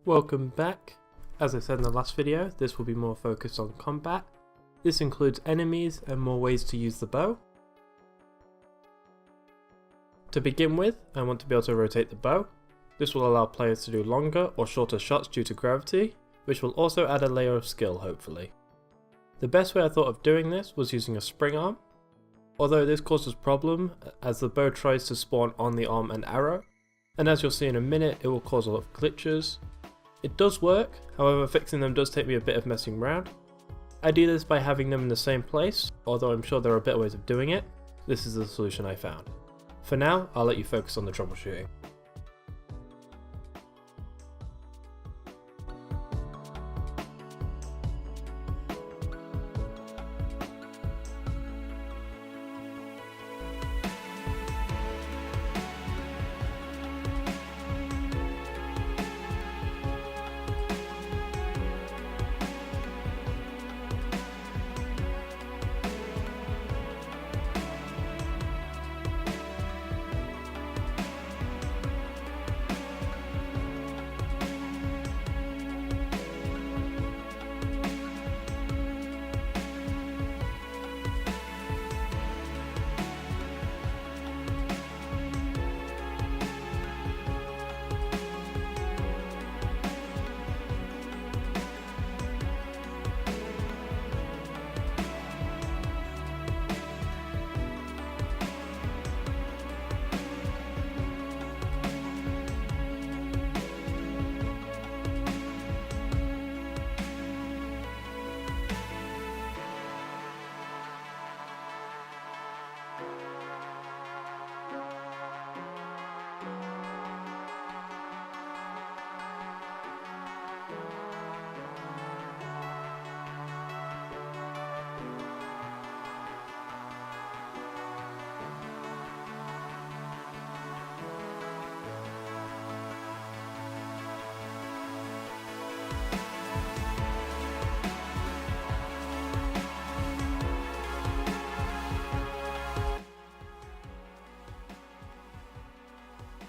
Welcome back. As I said in the last video, this will be more focused on combat. This includes enemies and more ways to use the bow. To begin with, I want to be able to rotate the bow. This will allow players to do longer or shorter shots due to gravity, which will also add a layer of skill hopefully. The best way I thought of doing this was using a spring arm, although this causes problem as the bow tries to spawn on the arm and arrow, and as you'll see in a minute it will cause a lot of glitches. It does work, however fixing them does take me a bit of messing around. I do this by having them in the same place, although I'm sure there are better ways of doing it. This is the solution I found. For now, I'll let you focus on the troubleshooting.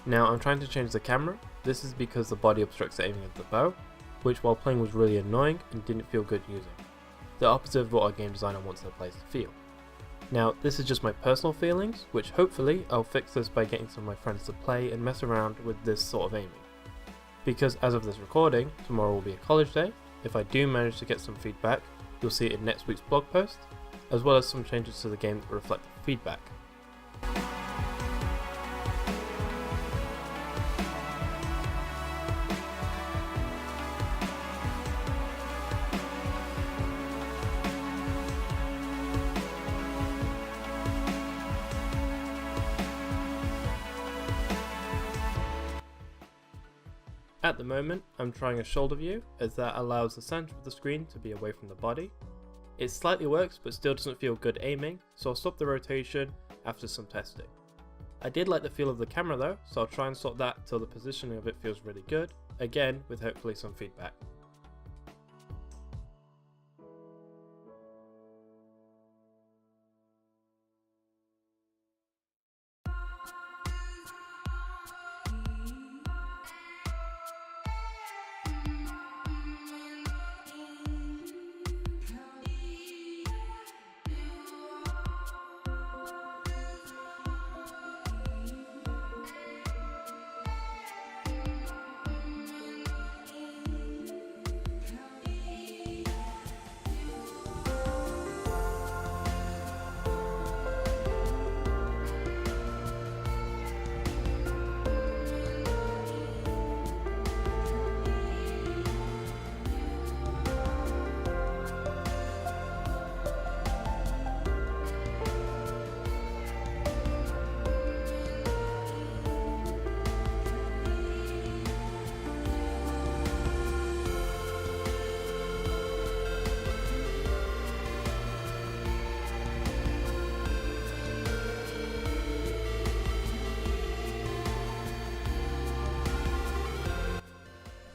Now I'm trying to change the camera. This is because the body obstructs the aiming of the bow, which while playing was really annoying and didn't feel good using. The opposite of what a game designer wants their players to feel. Now this is just my personal feelings, which hopefully I'll fix this by getting some of my friends to play and mess around with this sort of aiming. Because as of this recording, tomorrow will be a college day. If I do manage to get some feedback, you'll see it in next week's blog post, as well as some changes to the game that reflect the feedback. At the moment, I'm trying a shoulder view, as that allows the center of the screen to be away from the body. It slightly works, but still doesn't feel good aiming, so I'll stop the rotation after some testing. I did like the feel of the camera though, so I'll try and sort that till the positioning of it feels really good, again with hopefully some feedback.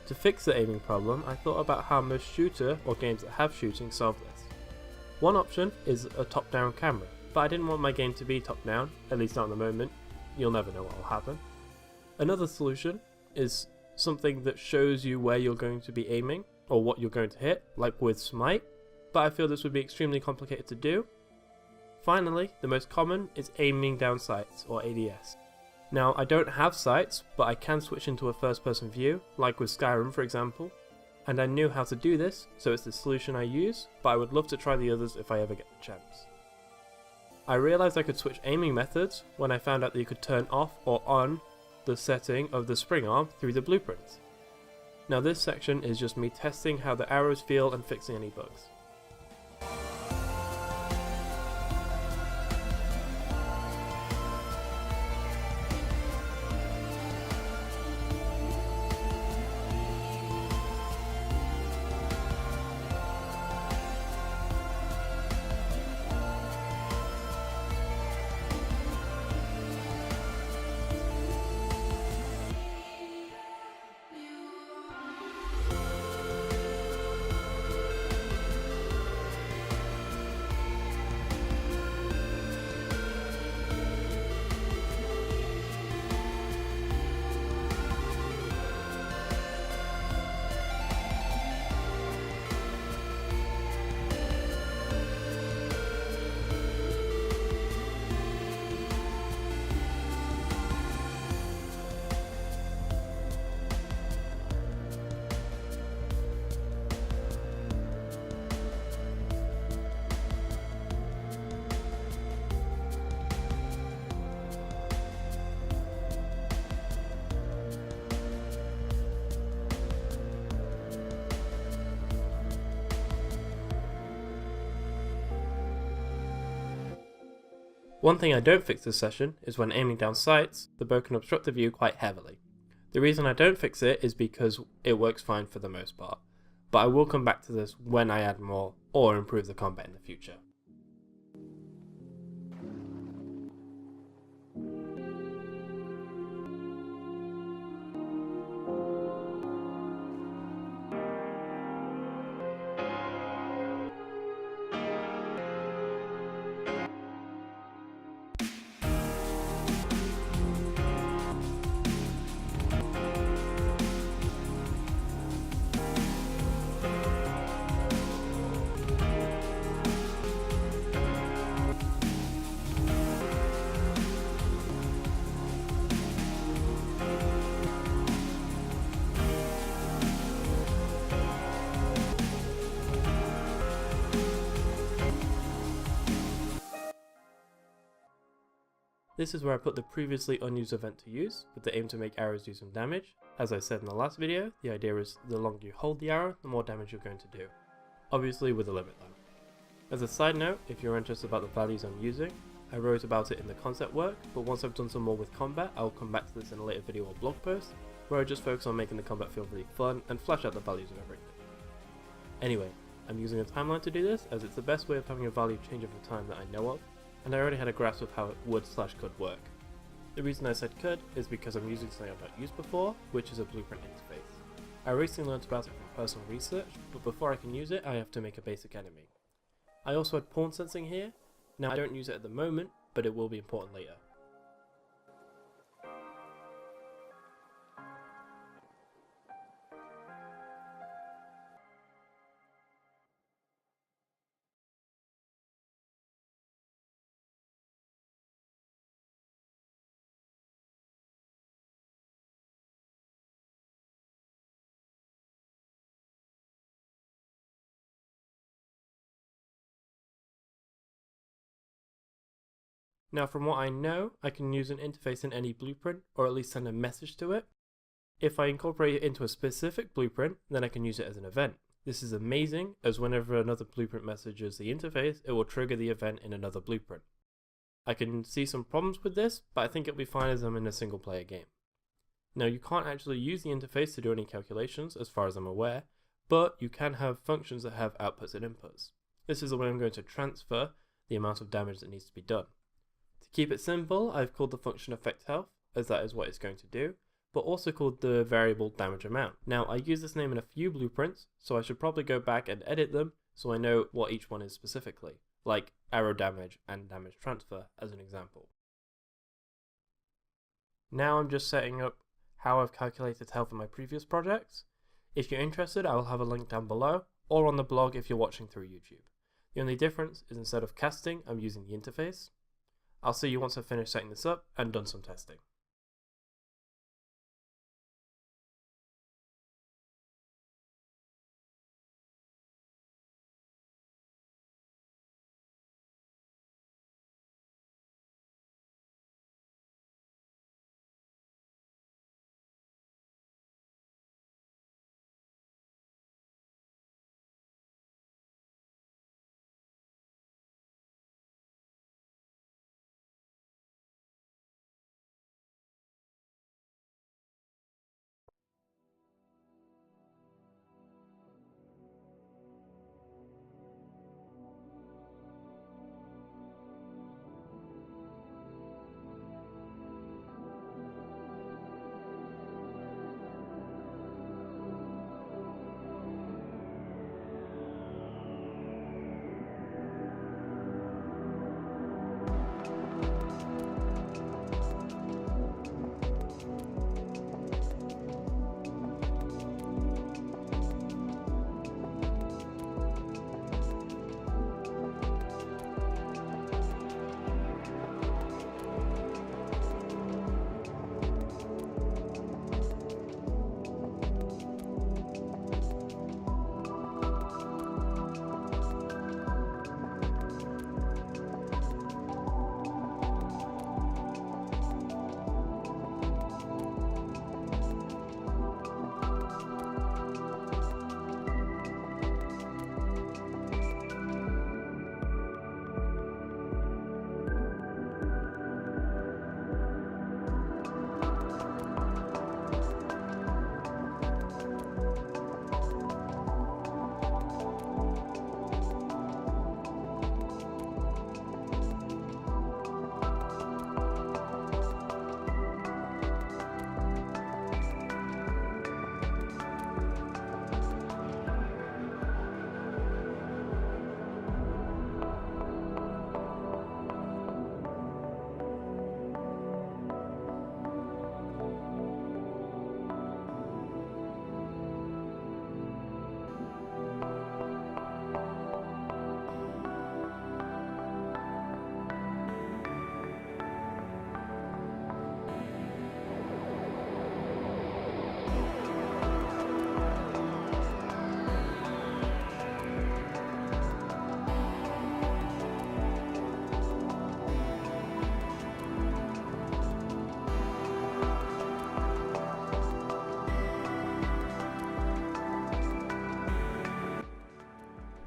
To fix the aiming problem, I thought about how most shooter or games that have shooting solve this. One option is a top-down camera, but I didn't want my game to be top-down, at least not at the moment. You'll never know what will happen. Another solution is something that shows you where you're going to be aiming or what you're going to hit, like with Smite, but I feel this would be extremely complicated to do. Finally, the most common is aiming down sights, or ADS. Now, I don't have sights, but I can switch into a first person view, like with Skyrim for example, and I knew how to do this, so it's the solution I use, but I would love to try the others if I ever get the chance. I realised I could switch aiming methods when I found out that you could turn off or on the setting of the spring arm through the blueprints. Now this section is just me testing how the arrows feel and fixing any bugs. One thing I don't fix this session is when aiming down sights, the bow can obstruct the view quite heavily. The reason I don't fix it is because it works fine for the most part, but I will come back to this when I add more or improve the combat in the future. This is where I put the previously unused event to use, with the aim to make arrows do some damage. As I said in the last video, the idea is the longer you hold the arrow, the more damage you're going to do. Obviously with a limit though. As a side note, if you're interested about the values I'm using, I wrote about it in the concept work, but once I've done some more with combat, I'll come back to this in a later video or blog post, where I just focus on making the combat feel really fun and flash out the values of everything. Anyway, I'm using a timeline to do this, as it's the best way of having a value change over time that I know of, and I already had a grasp of how it would/could work. The reason I said could is because I'm using something I've not used before, which is a blueprint interface. I recently learned about it from personal research, but before I can use it I have to make a basic enemy. I also had pawn sensing here. Now I don't use it at the moment, but it will be important later. Now from what I know, I can use an interface in any blueprint, or at least send a message to it. If I incorporate it into a specific blueprint, then I can use it as an event. This is amazing, as whenever another blueprint messages the interface, it will trigger the event in another blueprint. I can see some problems with this, but I think it'll be fine as I'm in a single player game. Now you can't actually use the interface to do any calculations, as far as I'm aware, but you can have functions that have outputs and inputs. This is the way I'm going to transfer the amount of damage that needs to be done. To keep it simple, I've called the function effect health, as that is what it's going to do, but also called the variable damage amount. Now I use this name in a few blueprints, so I should probably go back and edit them so I know what each one is specifically, like arrow damage and damage transfer as an example. Now I'm just setting up how I've calculated health in my previous projects. If you're interested, I will have a link down below, or on the blog if you're watching through YouTube. The only difference is instead of casting, I'm using the interface. I'll see you once I've finished setting this up and done some testing.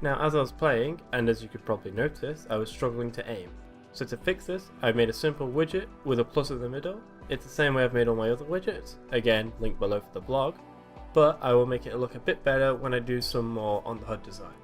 Now as I was playing, and as you could probably notice, I was struggling to aim. So to fix this, I made a simple widget with a plus in the middle. It's the same way I've made all my other widgets, again link below for the blog, but I will make it look a bit better when I do some more on the HUD design.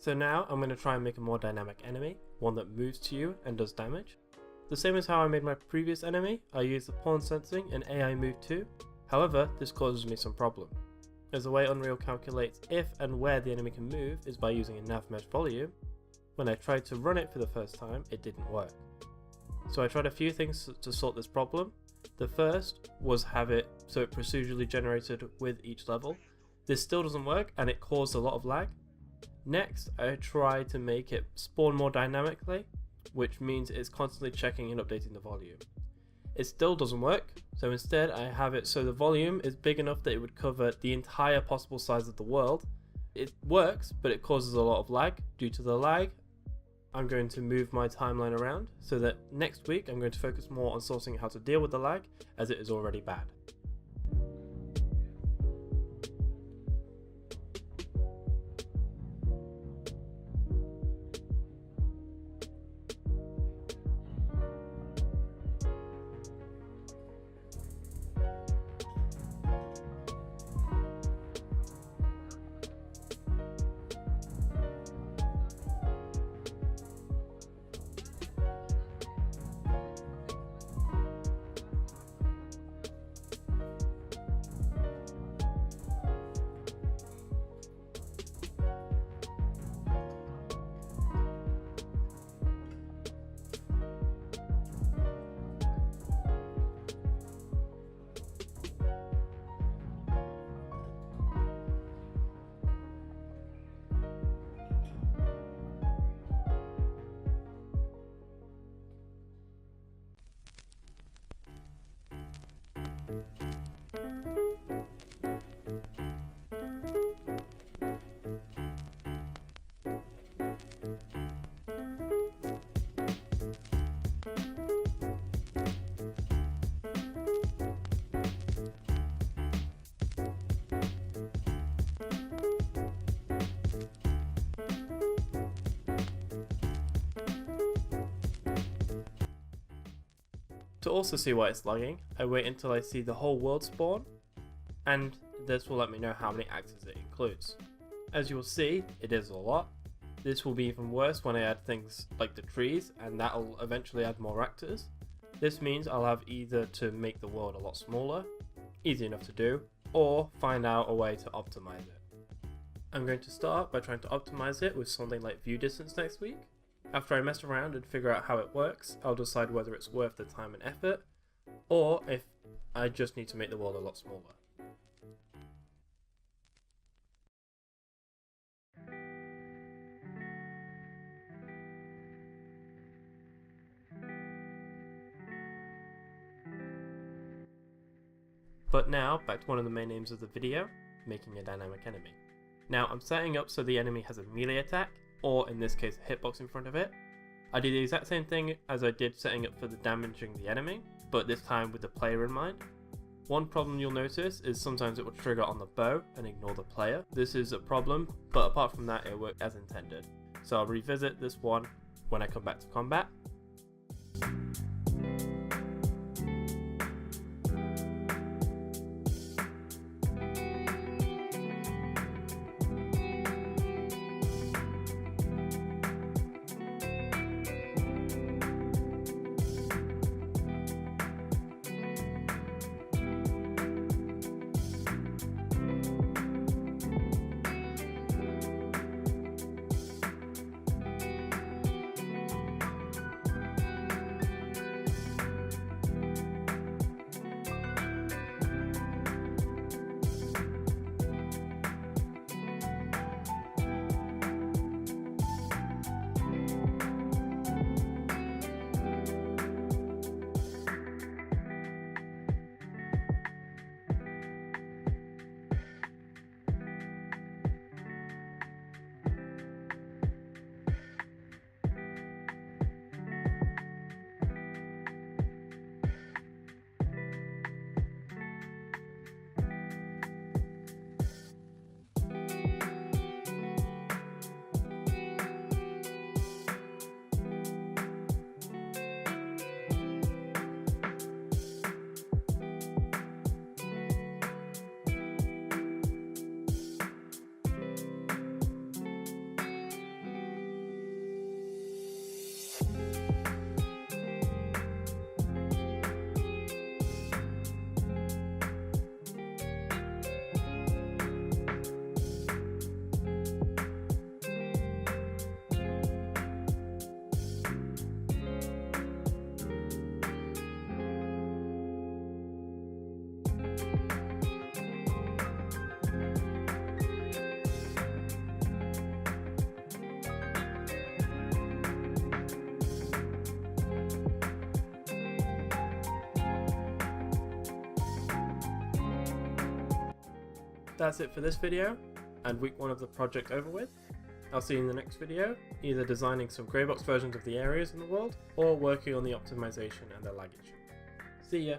So now I'm going to try and make a more dynamic enemy, one that moves to you and does damage. The same as how I made my previous enemy, I used the pawn sensing and AI move too. However, this causes me some problem, as the way Unreal calculates if and where the enemy can move is by using a nav mesh volume, when I tried to run it for the first time, it didn't work. So I tried a few things to sort this problem. The first was have it so it procedurally generated with each level. This still doesn't work and it caused a lot of lag. Next, I tried to make it spawn more dynamically, which means it's constantly checking and updating the volume. It still doesn't work, so instead I have it so the volume is big enough that it would cover the entire possible size of the world. It works, but it causes a lot of lag. Due to the lag, I'm going to move my timeline around so that next week I'm going to focus more on sourcing how to deal with the lag, as it is already bad. To also see why it's lagging, I wait until I see the whole world spawn, and this will let me know how many actors it includes. As you will see, it is a lot. This will be even worse when I add things like the trees, and that will eventually add more actors. This means I'll have either to make the world a lot smaller, easy enough to do, or find out a way to optimize it. I'm going to start by trying to optimize it with something like view distance next week. After I mess around and figure out how it works, I'll decide whether it's worth the time and effort, or if I just need to make the world a lot smaller. But now, back to one of the main aims of the video, making a dynamic enemy. Now I'm setting up so the enemy has a melee attack, or in this case a hitbox in front of it. I did the exact same thing as I did setting up for the damaging the enemy, but this time with the player in mind. One problem you'll notice is sometimes it will trigger on the bow and ignore the player. This is a problem, but apart from that it worked as intended. So I'll revisit this one when I come back to combat. That's it for this video, and week 1 of the project over with. I'll see you in the next video, either designing some greybox versions of the areas in the world, or working on the optimization and the lag issue. See ya!